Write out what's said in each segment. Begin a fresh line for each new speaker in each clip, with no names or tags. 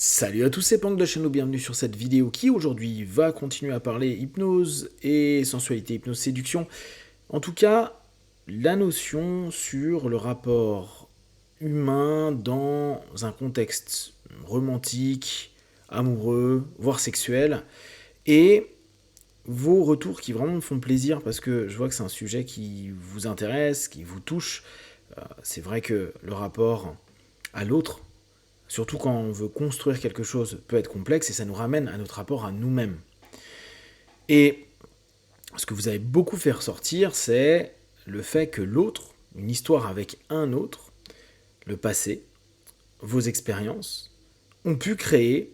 Salut à tous, c'est Pank de la chaîne, bienvenue sur cette vidéo qui aujourd'hui va continuer à parler hypnose et sensualité, hypnose séduction. En tout cas, la notion sur le rapport humain dans un contexte romantique, amoureux, voire sexuel. Et vos retours qui vraiment me font plaisir parce que je vois que c'est un sujet qui vous intéresse, qui vous touche. C'est vrai que le rapport à l'autre, surtout quand on veut construire quelque chose, peut être complexe et ça nous ramène à notre rapport à nous-mêmes. Et ce que vous avez beaucoup fait ressortir, c'est le fait que l'autre, une histoire avec un autre, le passé, vos expériences, ont pu créer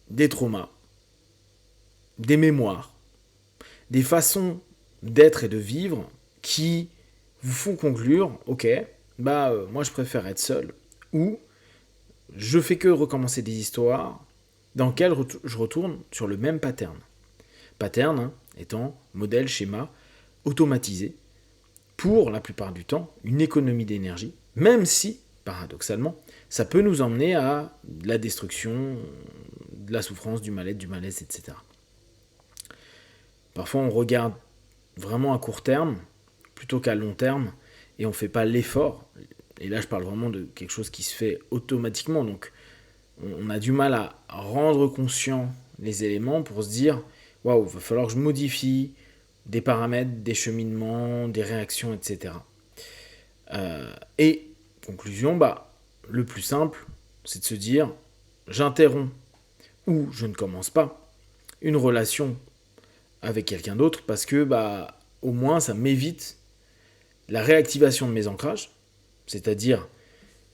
des traumas, des mémoires, des façons d'être et de vivre qui vous font conclure, ok, moi je préfère être seul, ou je fais que recommencer des histoires dans lesquelles je retourne sur le même pattern. Pattern étant modèle, schéma, automatisé, pour la plupart du temps, une économie d'énergie, même si, paradoxalement, ça peut nous emmener à la destruction, de la souffrance, du mal-être, du malaise, etc. Parfois, on regarde vraiment à court terme, plutôt qu'à long terme, et on ne fait pas l'effort. Et là, je parle vraiment de quelque chose qui se fait automatiquement. Donc, on a du mal à rendre conscient les éléments pour se dire waouh, il va falloir que je modifie des paramètres, des cheminements, des réactions, etc. Et conclusion, le plus simple, c'est de se dire j'interromps ou je ne commence pas une relation avec quelqu'un d'autre parce que au moins ça m'évite la réactivation de mes ancrages, c'est-à-dire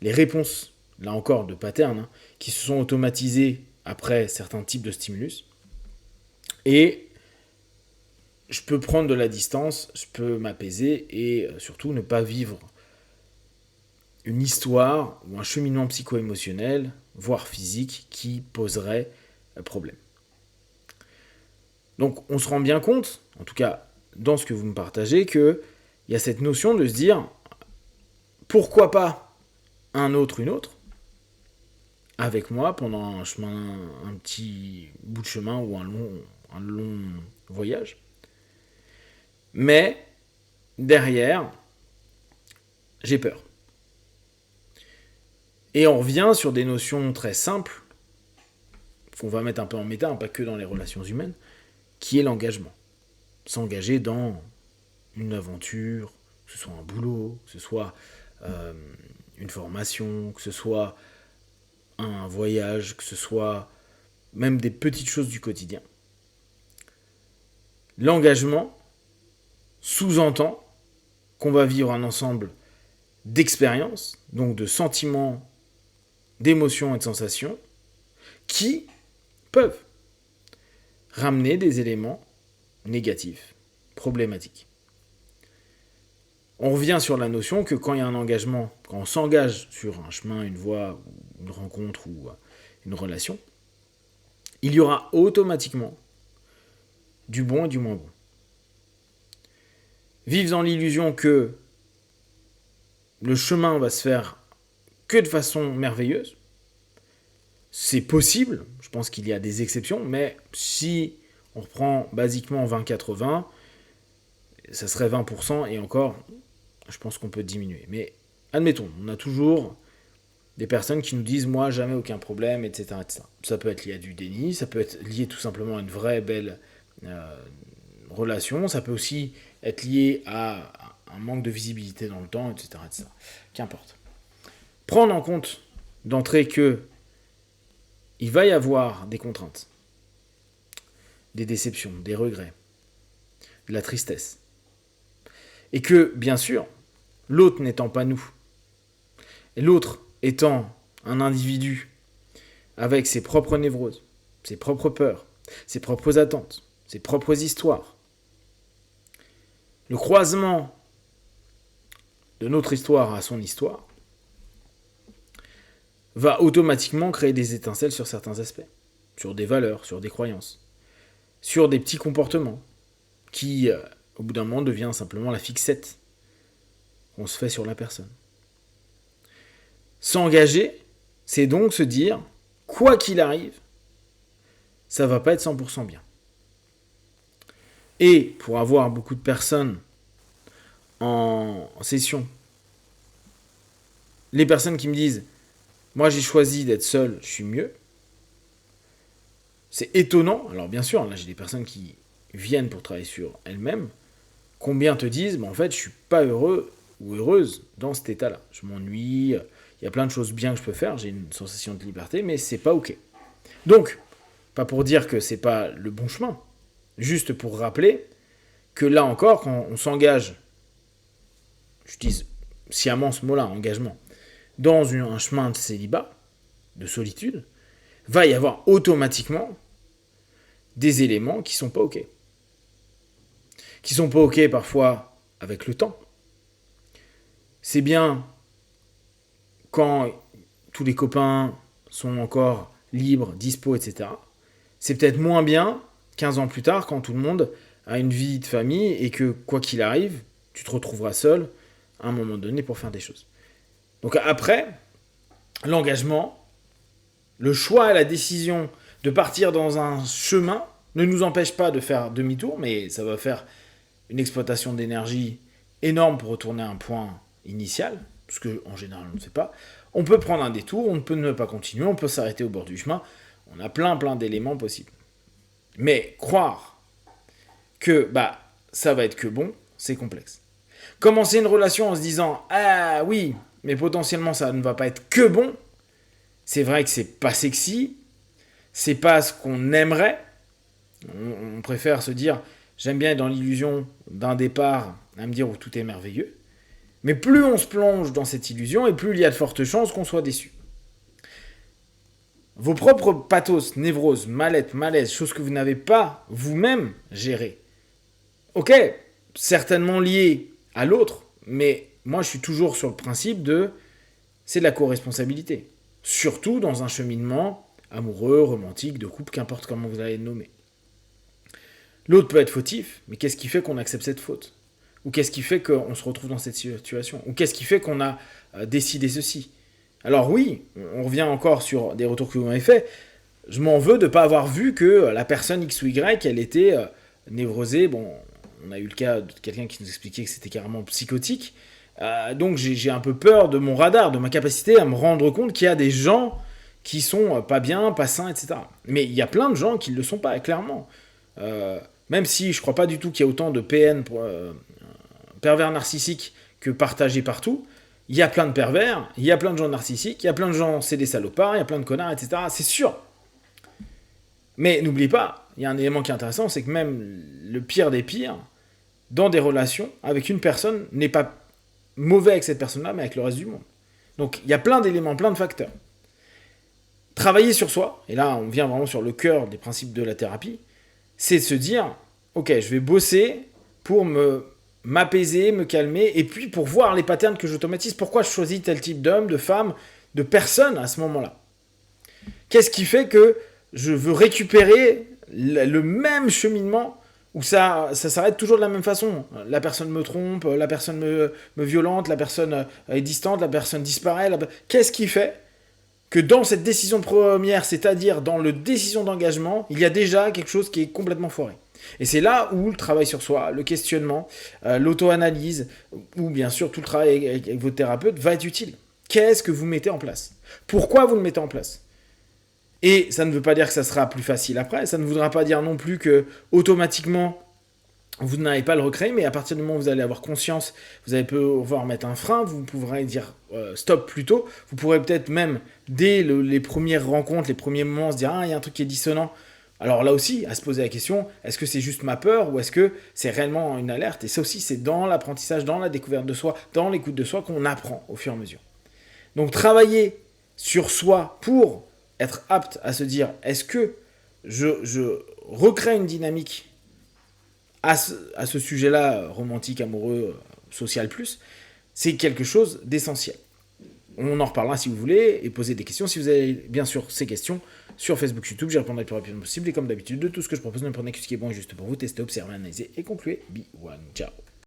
les réponses, là encore de patterns, qui se sont automatisées après certains types de stimulus. Et je peux prendre de la distance, je peux m'apaiser et surtout ne pas vivre une histoire ou un cheminement psycho-émotionnel, voire physique, qui poserait problème. Donc on se rend bien compte, en tout cas dans ce que vous me partagez, qu'il y a cette notion de se dire pourquoi pas un autre, une autre, avec moi pendant un petit bout de chemin ou un long voyage. Mais derrière, j'ai peur. Et on revient sur des notions très simples, qu'on va mettre un peu en méta, pas que dans les relations humaines, qui est l'engagement. S'engager dans une aventure, que ce soit un boulot, que ce soit une formation, que ce soit un voyage, que ce soit même des petites choses du quotidien. L'engagement sous-entend qu'on va vivre un ensemble d'expériences, donc de sentiments, d'émotions et de sensations, qui peuvent ramener des éléments négatifs, problématiques. On revient sur la notion que quand il y a un engagement, quand on s'engage sur un chemin, une voie, une rencontre ou une relation, il y aura automatiquement du bon et du moins bon. Vivre dans l'illusion que le chemin va se faire que de façon merveilleuse, c'est possible, je pense qu'il y a des exceptions, mais si on reprend basiquement 20-80, ça serait 20% et encore, je pense qu'on peut diminuer. Mais admettons, on a toujours des personnes qui nous disent « moi, jamais aucun problème », etc., etc. Ça peut être lié à du déni, ça peut être lié tout simplement à une vraie belle relation, ça peut aussi être lié à un manque de visibilité dans le temps, etc., etc. Qu'importe. Prendre en compte d'entrée que il va y avoir des contraintes, des déceptions, des regrets, de la tristesse. Et que, bien sûr, l'autre n'étant pas nous, et l'autre étant un individu avec ses propres névroses, ses propres peurs, ses propres attentes, ses propres histoires, le croisement de notre histoire à son histoire va automatiquement créer des étincelles sur certains aspects, sur des valeurs, sur des croyances, sur des petits comportements qui, au bout d'un moment, devient simplement la fixette qu'on se fait sur la personne. S'engager, c'est donc se dire quoi qu'il arrive, ça va pas être 100% bien. Et pour avoir beaucoup de personnes en session, les personnes qui me disent « Moi, j'ai choisi d'être seul, je suis mieux », c'est étonnant. Alors bien sûr, là, j'ai des personnes qui viennent pour travailler sur elles-mêmes. Combien te disent « En fait, je suis pas heureux ou heureuse dans cet état-là. Je m'ennuie, il y a plein de choses bien que je peux faire, j'ai une sensation de liberté, mais c'est pas OK. » Donc, pas pour dire que c'est pas le bon chemin, juste pour rappeler que là encore, quand on s'engage, j'utilise sciemment ce mot-là, engagement, dans un chemin de célibat, de solitude, va y avoir automatiquement des éléments qui sont pas OK. Qui sont pas OK parfois avec le temps. C'est bien quand tous les copains sont encore libres, dispo, etc. C'est peut-être moins bien 15 ans plus tard quand tout le monde a une vie de famille et que quoi qu'il arrive, tu te retrouveras seul à un moment donné pour faire des choses. Donc après, l'engagement, le choix et la décision de partir dans un chemin ne nous empêche pas de faire demi-tour, mais ça va faire une exploitation d'énergie énorme pour retourner à un point initial, ce qu'en général on ne fait pas. On peut prendre un détour, on peut ne pas continuer, on peut s'arrêter au bord du chemin. On a plein d'éléments possibles. Mais croire que ça va être que bon, c'est complexe. Commencer une relation en se disant « Ah oui, mais potentiellement ça ne va pas être que bon », c'est vrai que c'est pas sexy, c'est pas ce qu'on aimerait. On préfère se dire « J'aime bien être dans l'illusion d'un départ à me dire où tout est merveilleux ». Mais plus on se plonge dans cette illusion, et plus il y a de fortes chances qu'on soit déçu. Vos propres pathos, névroses, mal-être, malaise, choses que vous n'avez pas vous-même gérées. Ok, certainement liées à l'autre, mais moi je suis toujours sur le principe c'est de la co-responsabilité. Surtout dans un cheminement amoureux, romantique, de couple, qu'importe comment vous allez le nommer. L'autre peut être fautif, mais qu'est-ce qui fait qu'on accepte cette faute ? Ou qu'est-ce qui fait qu'on se retrouve dans cette situation ? Ou qu'est-ce qui fait qu'on a décidé ceci ? Alors oui, on revient encore sur des retours que vous m'avez fait. Je m'en veux de ne pas avoir vu que la personne X ou Y, elle était névrosée. Bon, on a eu le cas de quelqu'un qui nous expliquait que c'était carrément psychotique. Donc j'ai un peu peur de mon radar, de ma capacité à me rendre compte qu'il y a des gens qui sont pas bien, pas sains, etc. Mais il y a plein de gens qui ne le sont pas, clairement. Même si je ne crois pas du tout qu'il y ait autant de PN, pervers narcissiques, que partagés partout, il y a plein de pervers, il y a plein de gens narcissiques, il y a plein de gens c'est des salopards, il y a plein de connards, etc. C'est sûr. Mais n'oubliez pas, il y a un élément qui est intéressant, c'est que même le pire des pires, dans des relations avec une personne, n'est pas mauvais avec cette personne-là, mais avec le reste du monde. Donc il y a plein d'éléments, plein de facteurs. Travailler sur soi, et là on vient vraiment sur le cœur des principes de la thérapie, c'est de se dire, ok, je vais bosser pour m'apaiser, me calmer, et puis pour voir les patterns que j'automatise, pourquoi je choisis tel type d'homme, de femme, de personne à ce moment-là. Qu'est-ce qui fait que je veux récupérer le même cheminement où ça s'arrête toujours de la même façon. La personne me trompe, la personne me violente, la personne est distante, la personne disparaît. Qu'est-ce qui fait que dans cette décision première, c'est-à-dire dans la décision d'engagement, il y a déjà quelque chose qui est complètement foiré. Et c'est là où le travail sur soi, le questionnement, l'auto-analyse, ou bien sûr tout le travail avec votre thérapeute va être utile. Qu'est-ce que vous mettez en place ? Pourquoi vous le mettez en place ? Et ça ne veut pas dire que ça sera plus facile après, ça ne voudra pas dire non plus que automatiquement vous n'allez pas le recréer, mais à partir du moment où vous allez avoir conscience, vous allez pouvoir mettre un frein, vous pourrez dire stop plus tôt, vous pourrez peut-être même dès les premières rencontres, les premiers moments se dire ah il y a un truc qui est dissonant. Alors là aussi, à se poser la question, est-ce que c'est juste ma peur ou est-ce que c'est réellement une alerte ? Et ça aussi, c'est dans l'apprentissage, dans la découverte de soi, dans l'écoute de soi qu'on apprend au fur et à mesure. Donc travailler sur soi pour être apte à se dire est-ce que je recrée une dynamique à ce sujet-là, romantique, amoureux, social plus, c'est quelque chose d'essentiel. On en reparlera si vous voulez, et poser des questions. Si vous avez bien sûr ces questions sur Facebook, YouTube, j'y répondrai le plus rapidement possible. Et comme d'habitude, de tout ce que je propose, ne prenez que ce qui est bon et juste pour vous. Testez, observez, analysez et concluez. Be one. Ciao.